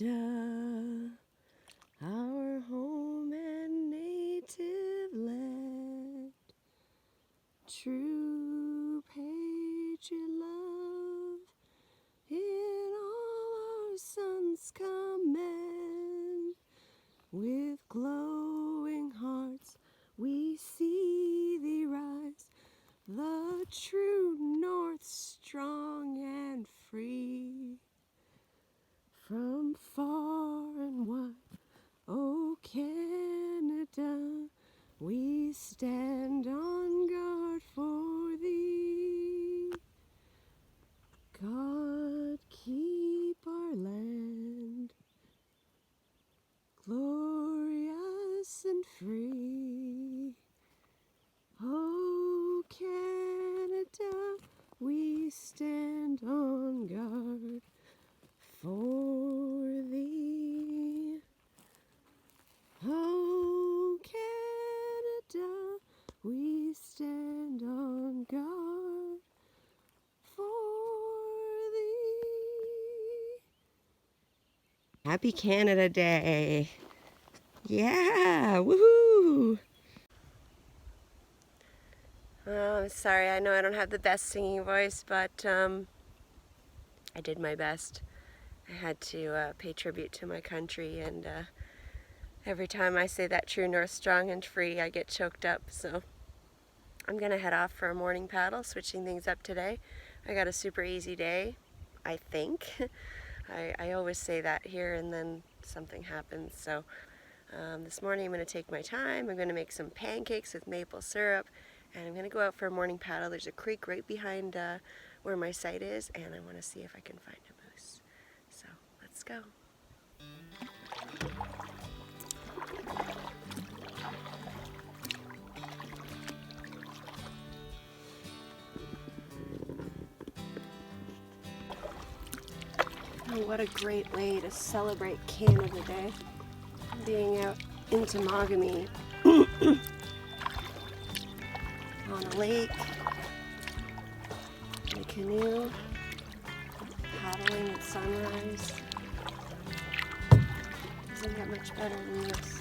our home and native land. True patriot love in all our sons command. With glowing hearts we see thee rise, the true North strong and free. From far and wide, O Canada, we stand on guard for thee. God keep our land glorious and free. O Canada, we stand on guard for thee. O Canada, we stand on guard for thee. Happy Canada Day! Yeah, woohoo! Oh, I'm sorry, I know I don't have the best singing voice, but I did my best. I had to pay tribute to my country, and every time I say that true North strong and free, I get choked up, so I'm gonna head off for a morning paddle, switching things up today. I got a super easy day, I think. I always say that here and then something happens, so this morning I'm gonna take my time. I'm gonna make some pancakes with maple syrup, and I'm gonna go out for a morning paddle. There's a creek right behind where my site is, and I wanna see if I can find a moose. So let's go. Oh, what a great way to celebrate Canada Day. Being out in Temagami on a lake, in a canoe, paddling at sunrise. Doesn't get much better than this.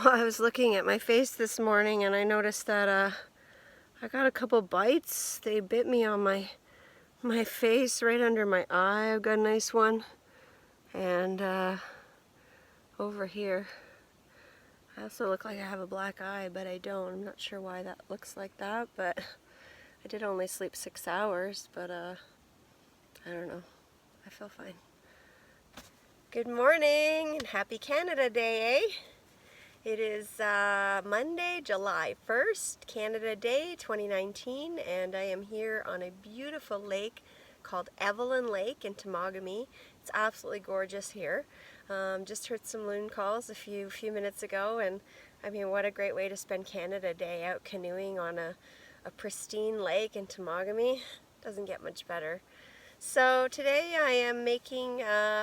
Well, I was looking at my face this morning and I noticed that I got a couple bites. They bit me on my face right under my eye. I've got a nice one. And over here. I also look like I have a black eye, but I don't. I'm not sure why that looks like that, but I did only sleep 6 hours, but I don't know. I feel fine. Good morning and happy Canada Day, eh? It is Monday, July 1st, Canada Day 2019, and I am here on a beautiful lake called Evelyn Lake in Temagami. It's absolutely gorgeous here. Just heard some loon calls a few minutes ago, and I mean, what a great way to spend Canada Day out canoeing on a pristine lake in Temagami. Doesn't get much better. So today I am making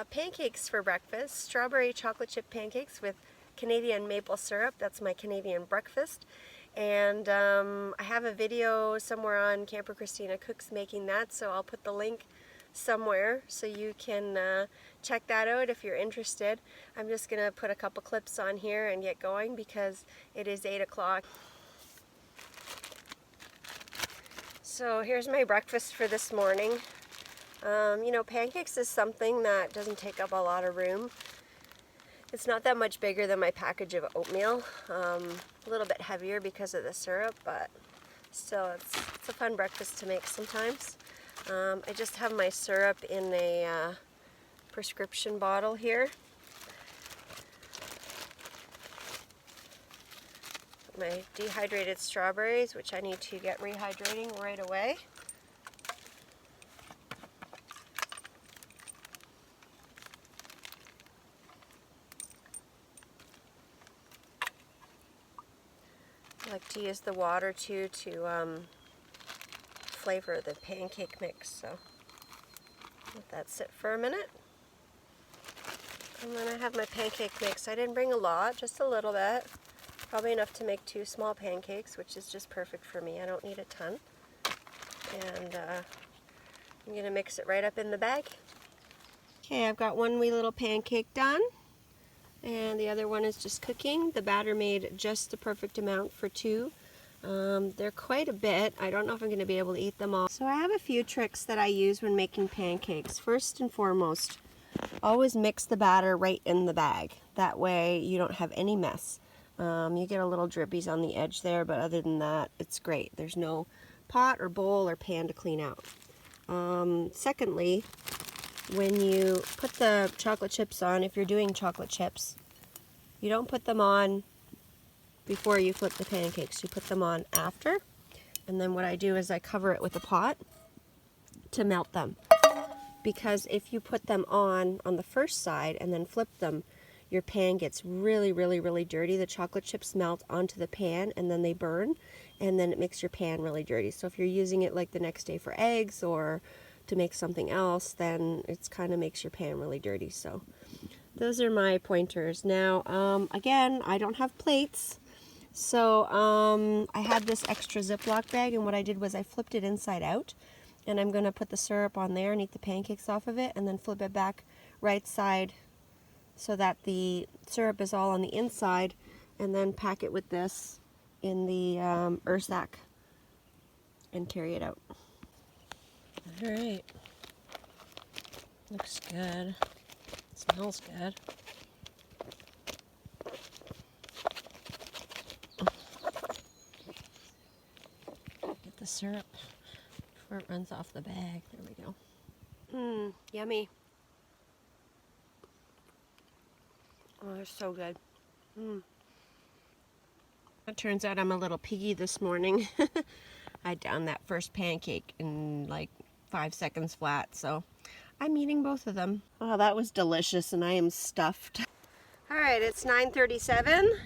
pancakes for breakfast, strawberry chocolate chip pancakes with Canadian maple syrup. That's my Canadian breakfast. And I have a video somewhere on Camper Christina Cooks making that, so I'll put the link somewhere so you can check that out if you're interested. I'm just going to put a couple clips on here and get going because it is 8 o'clock. So here's my breakfast for this morning. You know, pancakes is something that doesn't take up a lot of room. It's not that much bigger than my package of oatmeal. A little bit heavier because of the syrup, but still it's a fun breakfast to make sometimes. I just have my syrup in a prescription bottle here. My dehydrated strawberries, which I need to get rehydrating right away. I like to use the water too to flavor the pancake mix, so let that sit for a minute. And then I have my pancake mix. I didn't bring a lot, just a little bit. Probably enough to make 2 small pancakes, which is just perfect for me. I don't need a ton. And I'm going to mix it right up in the bag. Okay, I've got one wee little pancake done. And the other one is just cooking. The batter made just the perfect amount for 2. They're quite a bit. I don't know if I'm going to be able to eat them all. So I have a few tricks that I use when making pancakes. First and foremost, always mix the batter right in the bag. That way you don't have any mess. You get a little drippies on the edge there, but other than that, it's great. There's no pot or bowl or pan to clean out. Secondly, when you put the chocolate chips on, if you're doing chocolate chips, you don't put them on before you flip the pancakes. You put them on after. And then what I do is I cover it with a pot to melt them. Because if you put them on the first side and then flip them, your pan gets really, really, really dirty. The chocolate chips melt onto the pan and then they burn, and then it makes your pan really dirty. So if you're using it like the next day for eggs or to make something else, then it's kind of makes your pan really dirty. So those are my pointers. Now, again, I don't have plates. So I had this extra Ziploc bag, and what I did was I flipped it inside out. And I'm going to put the syrup on there and eat the pancakes off of it, and then flip it back right side so that the syrup is all on the inside, and then pack it with this in the sack and carry it out. Alright. Looks good. Smells good. Get the syrup before it runs off the bag. There we go. Yummy. Oh, they're so good. It turns out I'm a little piggy this morning. I downed that first pancake in like 5 seconds flat, so I'm eating both of them. Oh, that was delicious, and I am stuffed. Alright, it's 9:37,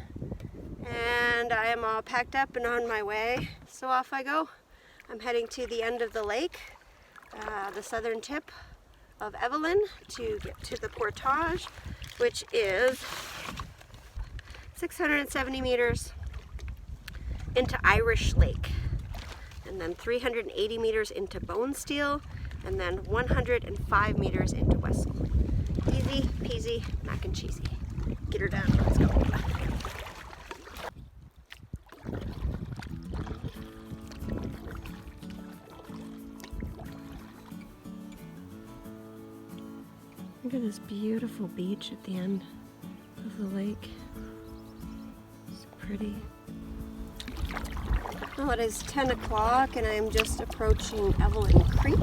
and I am all packed up and on my way. So off I go. I'm heading to the end of the lake, the southern tip of Evelyn, to get to the Portage, which is 670 meters into Irish Lake, and then 380 meters into Bone Steel, and then 105 meters into Wessel. Easy peasy mac and cheesy. Get her down. Let's go. Look at this beautiful beach at the end of the lake. It's pretty. Oh, it is 10 o'clock and I'm just approaching Evelyn Creek.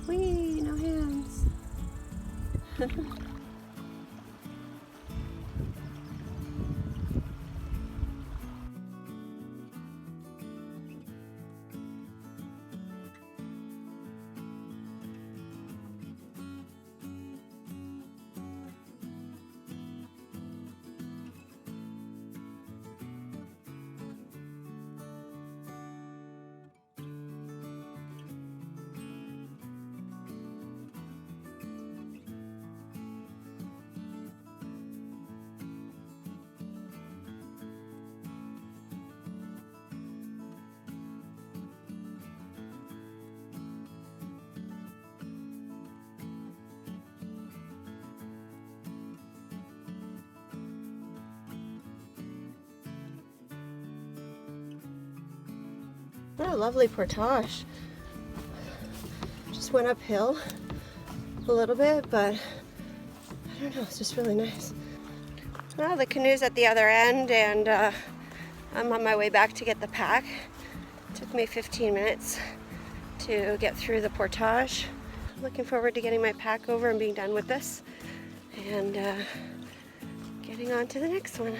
Whee, no hands. What a lovely portage. Just went uphill a little bit, but I don't know, it's just really nice. Well, the canoe's at the other end, and I'm on my way back to get the pack. It took me 15 minutes to get through the portage. I'm looking forward to getting my pack over and being done with this, and getting on to the next one.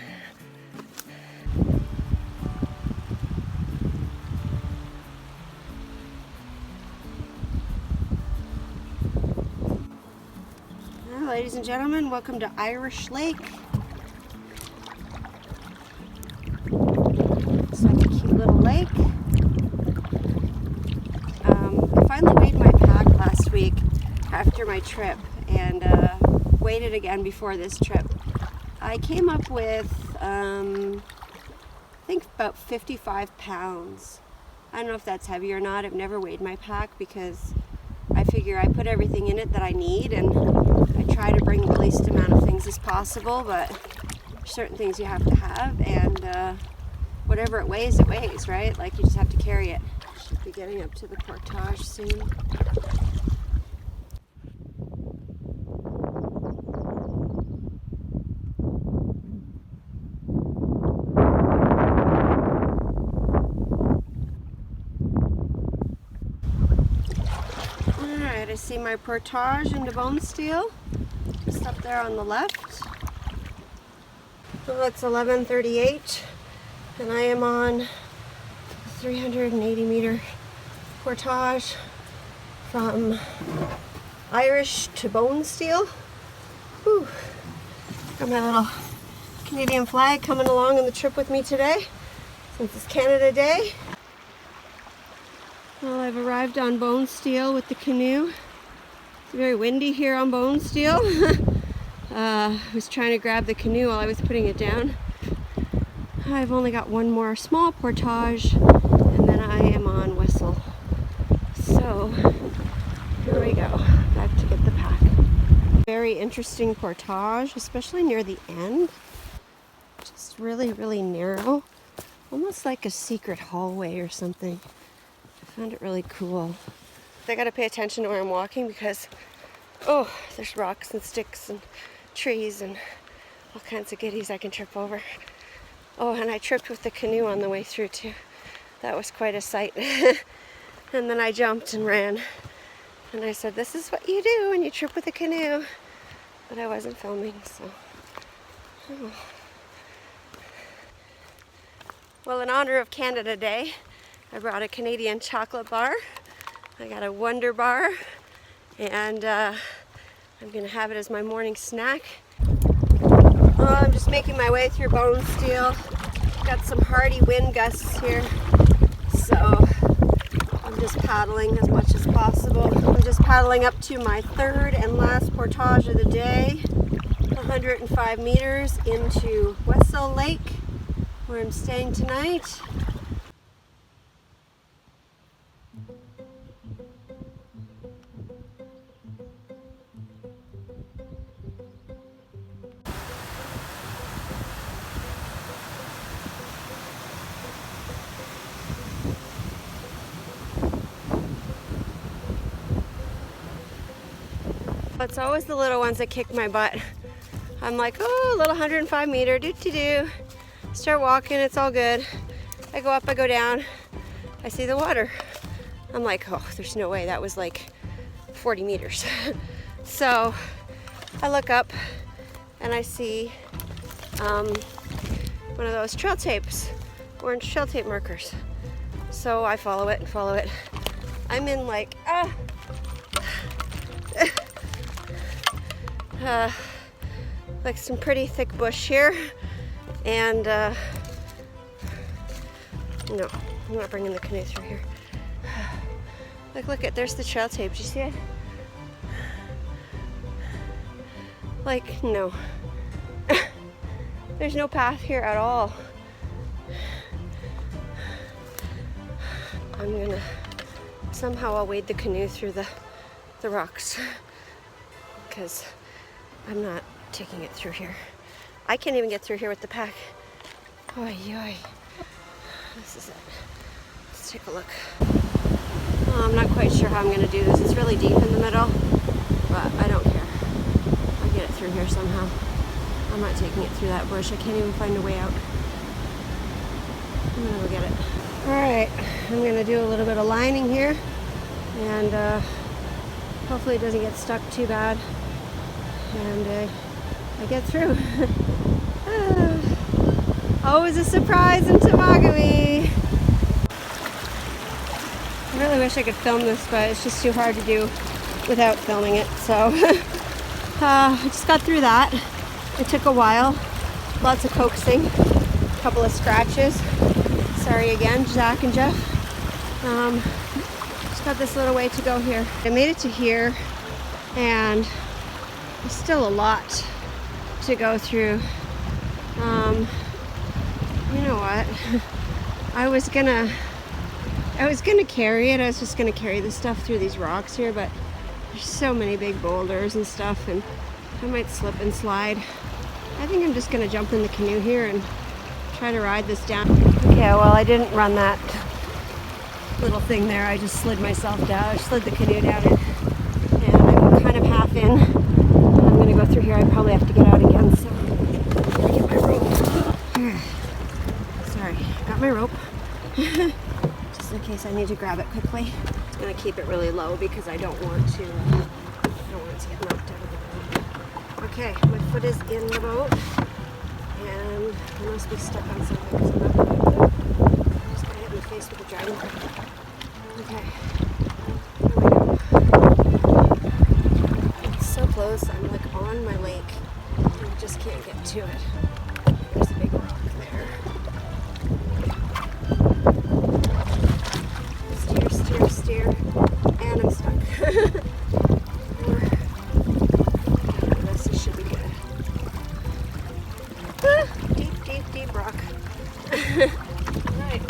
ladies and gentlemen, welcome to Irish Lake. It's like a cute little lake. I finally weighed my pack last week after my trip and weighed it again before this trip. I came up with, I think about 55 pounds. I don't know if that's heavy or not. I've never weighed my pack because I figure I put everything in it that I need, and I try to bring the least amount of things as possible, but there's certain things you have to have, and whatever it weighs, right? Like, you just have to carry it. Should be getting up to the portage soon. Alright, I see my portage into Bone Steel, just up there on the left. Well, it's 11:38, and I am on 380 meter portage from Irish to Bone Steel. Whew. Got my little Canadian flag coming along on the trip with me today, since it's Canada Day. Well, I've arrived on Bone Steel with the canoe. It's very windy here on Bone Steel. I was trying to grab the canoe while I was putting it down. I've only got one more small portage, and then I am on Whistle. So, here we go, back to get the pack. Very interesting portage, especially near the end. Just really, really narrow. Almost like a secret hallway or something. I found it really cool. I gotta pay attention to where I'm walking because, oh, there's rocks and sticks and trees and all kinds of goodies I can trip over. Oh, and I tripped with the canoe on the way through too. That was quite a sight. And then I jumped and ran. And I said, this is what you do when you trip with a canoe. But I wasn't filming, so. Oh. Well, in honor of Canada Day, I brought a Canadian chocolate bar. I got a Wonder Bar, and I'm gonna have it as my morning snack. I'm just making my way through Bone Steel. Got some hardy wind gusts here, so I'm just paddling as much as possible. I'm just paddling up to my third and last portage of the day, 105 meters into Whistle Lake, where I'm staying tonight. It's always the little ones that kick my butt. I'm like, oh, a little 105 meter, do-do-do. Start walking, it's all good. I go up, I go down, I see the water. I'm like, oh, there's no way, that was like 40 meters. So I look up and I see one of those trail tapes, orange trail tape markers. So I follow it and follow it. I'm in like, like some pretty thick bush here, and no, I'm not bringing the canoe through here. Like, look at, there's the trail tape. Do you see it? Like, no. There's no path here at all. Somehow I'll wade the canoe through the rocks, because I'm not taking it through here. I can't even get through here with the pack. Oy, oy. This is it. Let's take a look. Oh, I'm not quite sure how I'm going to do this. It's really deep in the middle, but I don't care. I'll get it through here somehow. I'm not taking it through that bush. I can't even find a way out. I'm going to go get it. Alright, I'm going to do a little bit of lining here, and hopefully it doesn't get stuck too bad, and I get through. Always a surprise in Temagami. I really wish I could film this, but it's just too hard to do without filming it, so I just got through that. It took a while. Lots of coaxing. A couple of scratches. Sorry again, Zach and Jeff. Just got this little way to go here. I made it to here, and there's still a lot to go through. You know what? I was gonna carry it. I was just gonna carry the stuff through these rocks here, but there's so many big boulders and stuff, and I might slip and slide. I think I'm just gonna jump in the canoe here and try to ride this down. Okay, well, I didn't run that little thing there. I just slid myself down. I slid the canoe down it, and I'm kind of half in. I'm gonna go through here. I probably have to get out again, so I'm gonna get my rope. Sorry, got my rope. Just in case I need to grab it quickly. I'm gonna keep it really low because I don't want to get knocked out of the boat. Okay, my foot is in the boat, and I must be stuck on something because I'm not gonna do it. I'm just gonna hit my face with the dragon. Okay, here we go. It's so close. I'm like on my lake, and I just can't get to it. There's a big rock there. Steer, and I'm stuck. This should be good. Deep rock.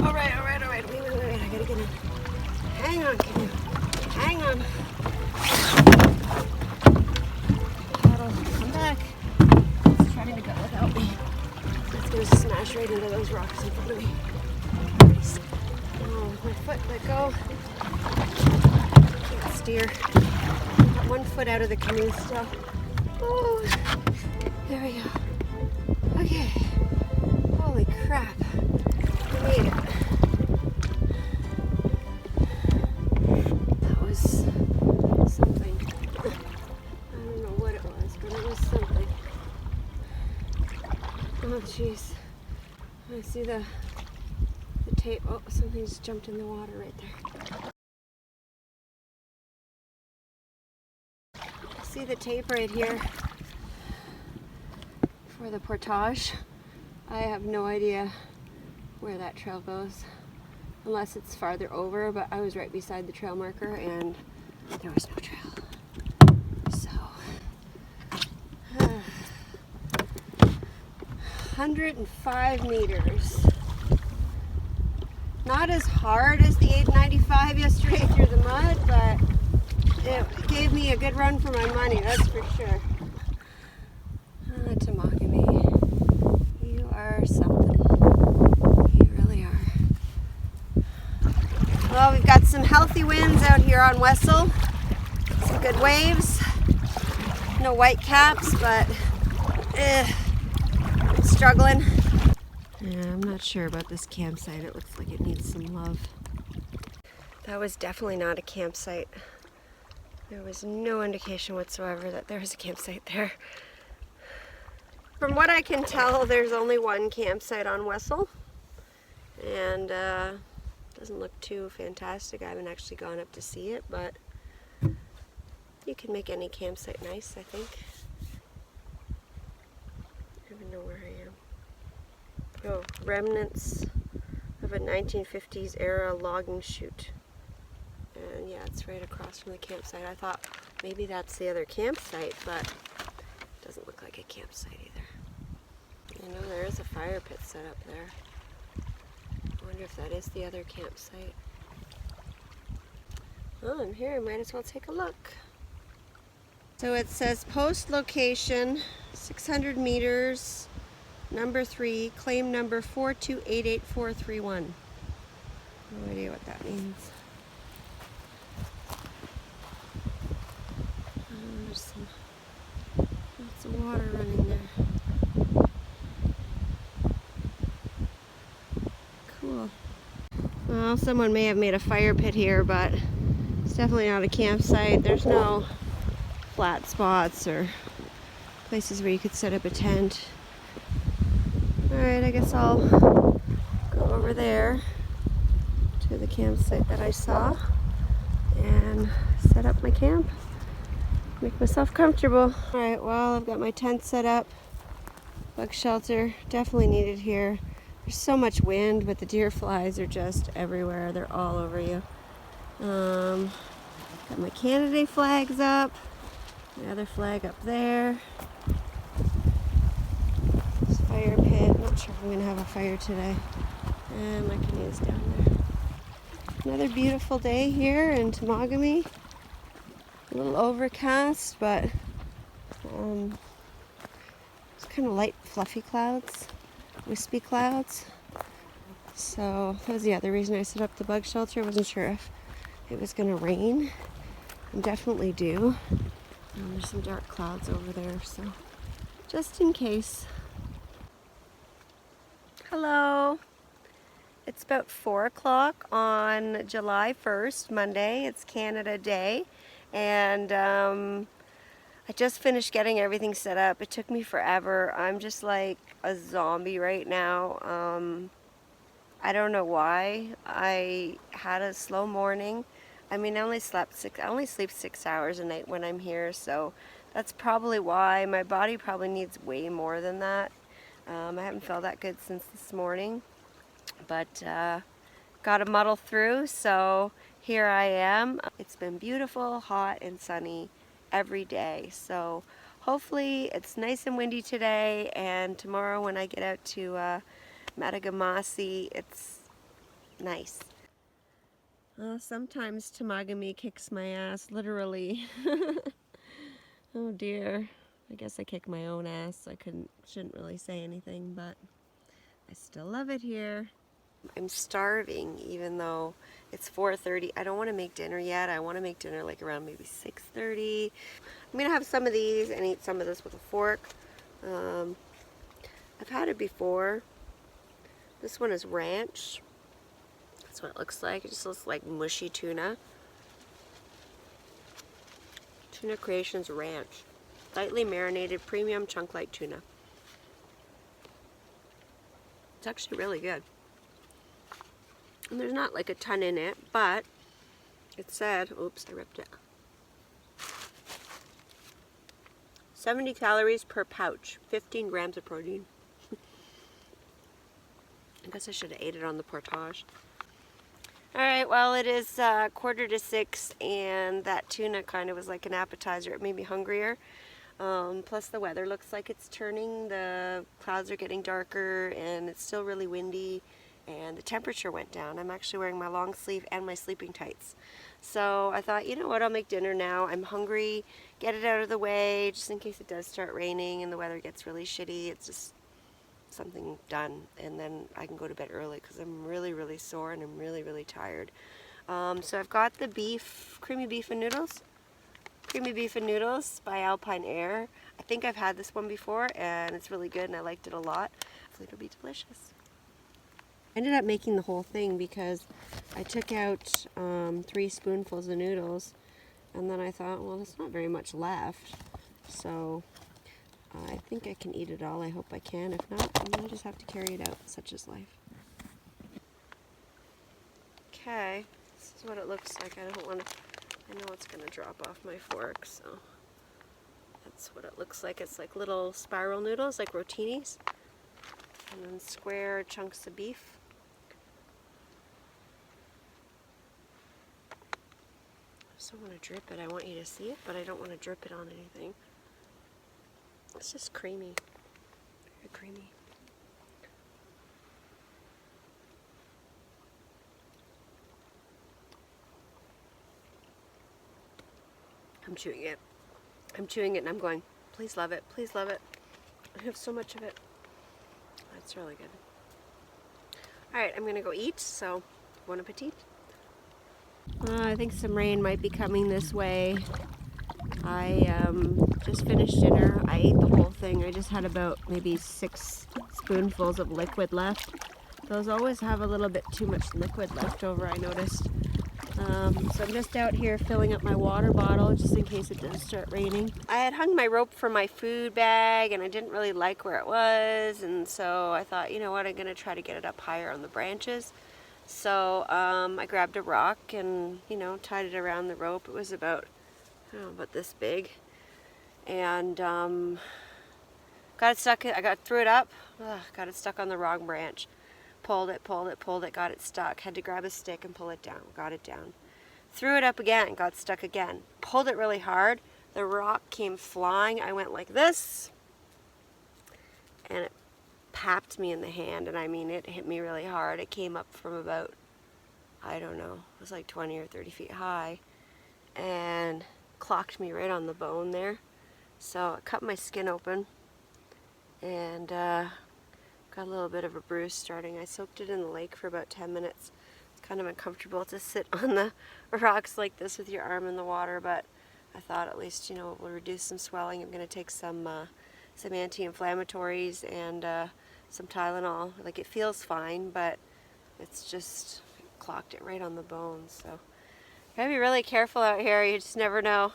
Alright. Wait. I gotta get in. Hang on, canoe. Hang on. Paddle, come back. It's trying to go without me. It's gonna smash right into those rocks in front of me. Oh, my foot let go. Can't steer. Got one foot out of the canoe still. Oh, there we go. Okay. Holy crap. We made it. That was something. I don't know what it was, but it was something. Oh, jeez. I see the tape. Oh, something just jumped in the water right there. See the tape right here for the portage. I have no idea where that trail goes, unless it's farther over, but I was right beside the trail marker and there was no trail. So, 105 meters. Not as hard as the 895 yesterday through the mud, but it gave me a good run for my money, that's for sure. Temagami, you are something. You really are. Well, we've got some healthy winds out here on Wessel. Some good waves. No white caps, but I'm struggling. Yeah, I'm not sure about this campsite. It looks like it needs some love. That was definitely not a campsite. There was no indication whatsoever that there was a campsite there. From what I can tell, there's only one campsite on Wessel. And doesn't look too fantastic. I haven't actually gone up to see it, but you can make any campsite nice, I think. I don't even know where I am. Oh, remnants of a 1950s era logging chute. And yeah, it's right across from the campsite. I thought maybe that's the other campsite, but it doesn't look like a campsite either. I know there is a fire pit set up there. I wonder if that is the other campsite. Oh, I'm here. I might as well take a look. So it says post location 600 meters. Number 3, claim number 4288431. No idea what that means. There's lots of water running there. Cool. Well, someone may have made a fire pit here, but it's definitely not a campsite. There's no flat spots or places where you could set up a tent. Alright, I guess I'll go over there to the campsite that I saw and set up my camp. Make myself comfortable. Alright, well, I've got my tent set up. Bug shelter, definitely needed here. There's so much wind, but the deer flies are just everywhere. They're all over you. Got my Canada flags up. The other flag up there. This fire pit. Not sure if I'm going to have a fire today. And my canoe's down there. Another beautiful day here in Temagami. A little overcast, but it's kind of light, fluffy clouds, wispy clouds. So that was the other reason I set up the bug shelter. I wasn't sure if it was going to rain. I'm definitely due. There's some dark clouds over there, so just in case. Hello. It's about 4 o'clock on July 1st, Monday. It's Canada Day, and I just finished getting everything set up. It took me forever. I'm just like a zombie right now. I don't know why. I had a slow morning. I mean, I only sleep 6 hours a night when I'm here, so that's probably why. My body probably needs way more than that. I haven't felt that good since this morning, but got to muddle through, so here I am. It's been beautiful, hot, and sunny every day, so hopefully it's nice and windy today, and tomorrow when I get out to Madagamasi, it's nice. Sometimes Temagami kicks my ass, literally. Oh dear. I guess I kick my own ass. I shouldn't really say anything, but I still love it here. I'm starving even though it's 4:30. I don't want to make dinner yet. I want to make dinner like around maybe 6:30. I'm going to have some of these and eat some of this with a fork. I've had it before. This one is ranch. That's what it looks like. It just looks like mushy tuna. Tuna Creations Ranch. Lightly marinated premium chunk light tuna. It's actually really good. And there's not like a ton in it, but it said, oops, I ripped it. 70 calories per pouch, 15 grams of protein. I guess I should have ate it on the portage. Alright, well it is 5:45 and that tuna kind of was like an appetizer. It made me hungrier. Plus the weather looks like it's turning. The clouds are getting darker and it's still really windy and the temperature went down. I'm actually wearing my long sleeve and my sleeping tights. So I thought, you know what, I'll make dinner now. I'm hungry. Get it out of the way just in case it does start raining and the weather gets really shitty. It's just something done, and then I can go to bed early because I'm really sore and I'm really tired. So I've got the creamy beef and noodles by Alpine Air. I think I've had this one before and it's really good and I liked it a lot. I think it'll be delicious. I ended up making the whole thing because I took out 3 spoonfuls of noodles and then I thought, well, there's not very much left, so I think I can eat it all. I hope I can. If not, I'm going to just have to carry it out. Such is life. Okay, this is what it looks like. I don't want to, I know it's going to drop off my fork, so that's what it looks like. It's like little spiral noodles, like rotinis, and then square chunks of beef. I just don't want to drip it. I want you to see it, but I don't want to drip it on anything. It's just creamy. Very creamy. I'm chewing it. I'm chewing it and I'm going, please love it. Please love it. I have so much of it. That's really good. Alright, I'm going to go eat, so bon appetit. I think some rain might be coming this way. I just finished dinner. I ate the whole thing. I just had about maybe 6 spoonfuls of liquid left. Those always have a little bit too much liquid left over, I noticed. So I'm just out here filling up my water bottle just in case it does start raining. I had hung my rope from my food bag and I didn't really like where it was, and so I thought, you know what, I'm going to try to get it up higher on the branches. So I grabbed a rock and, you know, tied it around the rope. It was about, I don't know, about this big. and got it stuck. Threw it up. Ugh, got it stuck on the wrong branch. Pulled it, got it stuck. Had to grab a stick and pull it down. Got it down. Threw it up again, got stuck again. Pulled it really hard. The rock came flying. I went like this, and it papped me in the hand, and I mean, it hit me really hard. It came up from about, I don't know, it was like 20 or 30 feet high, and clocked me right on the bone there. So it cut my skin open, and got a little bit of a bruise starting. I soaked it in the lake for about 10 minutes. It's kind of uncomfortable to sit on the rocks like this with your arm in the water, but I thought at least, you know, it will reduce some swelling. I'm going to take some anti-inflammatories and some Tylenol. Like, it feels fine, but it's just clocked it right on the bone. So you gotta be really careful out here. You just never know.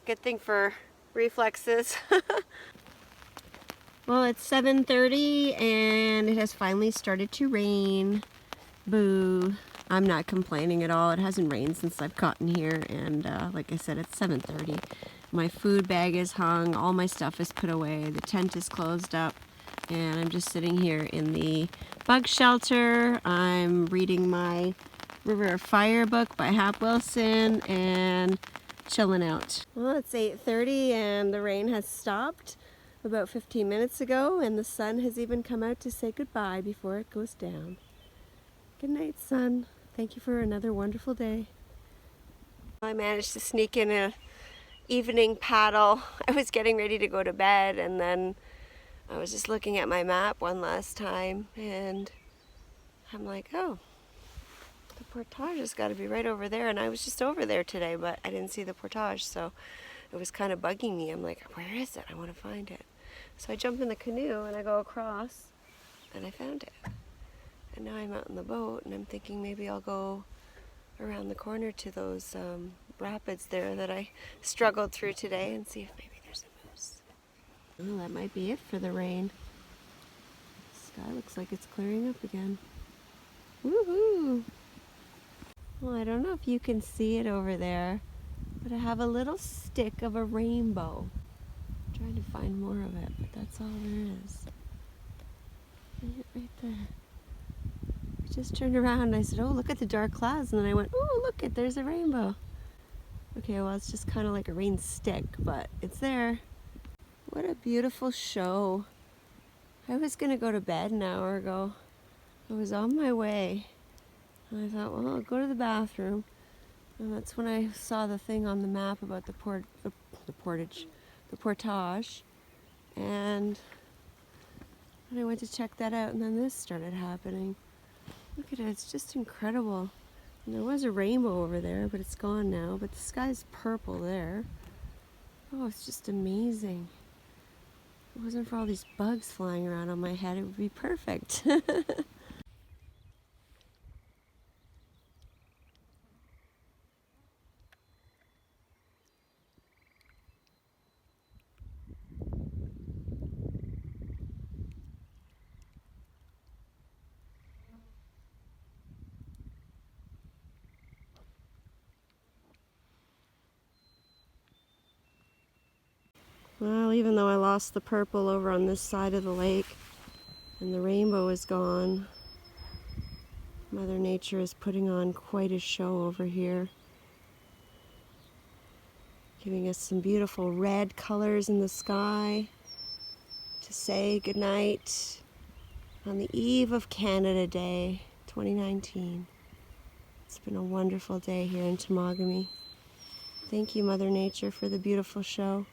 Good thing for reflexes. Well, it's 7:30 and it has finally started to rain. Boo. I'm not complaining at all. It hasn't rained since I've gotten here, and like I said, it's 7:30. My food bag is hung, all my stuff is put away, the tent is closed up, and I'm just sitting here in the bug shelter. I'm reading my River of Fire book by Hap Wilson and chilling out. Well, it's 8:30 and the rain has stopped about 15 minutes ago, and the sun has even come out to say goodbye before it goes down. Good night, sun. Thank you for another wonderful day. I managed to sneak in an evening paddle. I was getting ready to go to bed, and then I was just looking at my map one last time, and I'm like, oh, the portage has got to be right over there. And I was just over there today, but I didn't see the portage, so it was kind of bugging me. I'm like, where is it? I want to find it. So I jump in the canoe and I go across, and I found it. And now I'm out in the boat, and I'm thinking maybe I'll go around the corner to those rapids there that I struggled through today and see if maybe there's a moose. Oh, that might be it for the rain. The sky looks like it's clearing up again. Woohoo! Well, I don't know if you can see it over there, but I have a little stick of a rainbow. I'm trying to find more of it, but that's all there is. Right there. I just turned around and I said, oh, look at the dark clouds, and then I went, oh, look it, there's a rainbow. Okay, well, it's just kind of like a rain stick, but it's there. What a beautiful show. I was gonna go to bed an hour ago. I was on my way, and I thought, well, I'll go to the bathroom, and that's when I saw the thing on the map about the portage, and I went to check that out, and then this started happening. Look at it, it's just incredible. And there was a rainbow over there, but it's gone now, but the sky's purple there. Oh, it's just amazing. If it wasn't for all these bugs flying around on my head, it would be perfect. Well, even though I lost the purple over on this side of the lake and the rainbow is gone, Mother Nature is putting on quite a show over here, giving us some beautiful red colors in the sky to say goodnight on the eve of Canada Day 2019. It's been a wonderful day here in Temagami. Thank you, Mother Nature, for the beautiful show.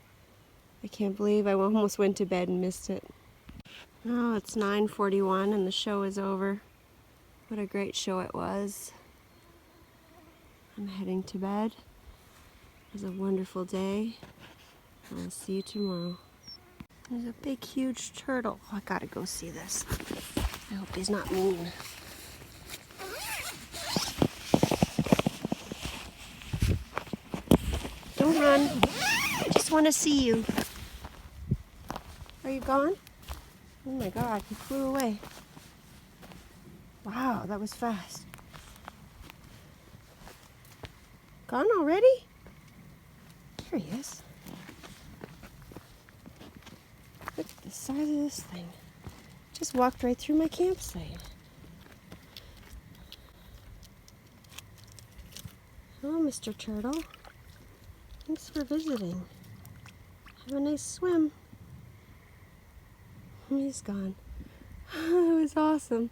I can't believe I almost went to bed and missed it. Oh, it's 9:41 and the show is over. What a great show it was. I'm heading to bed. It was a wonderful day. I'll see you tomorrow. There's a big, huge turtle. Oh, I gotta go see this. I hope he's not mean. Don't run. I just want to see you. Are you gone? Oh my God, he flew away. Wow, that was fast. Gone already? Here he is. Look at the size of this thing. Just walked right through my campsite. Hello, Mr. Turtle. Thanks for visiting. Have a nice swim. He's gone. It was awesome.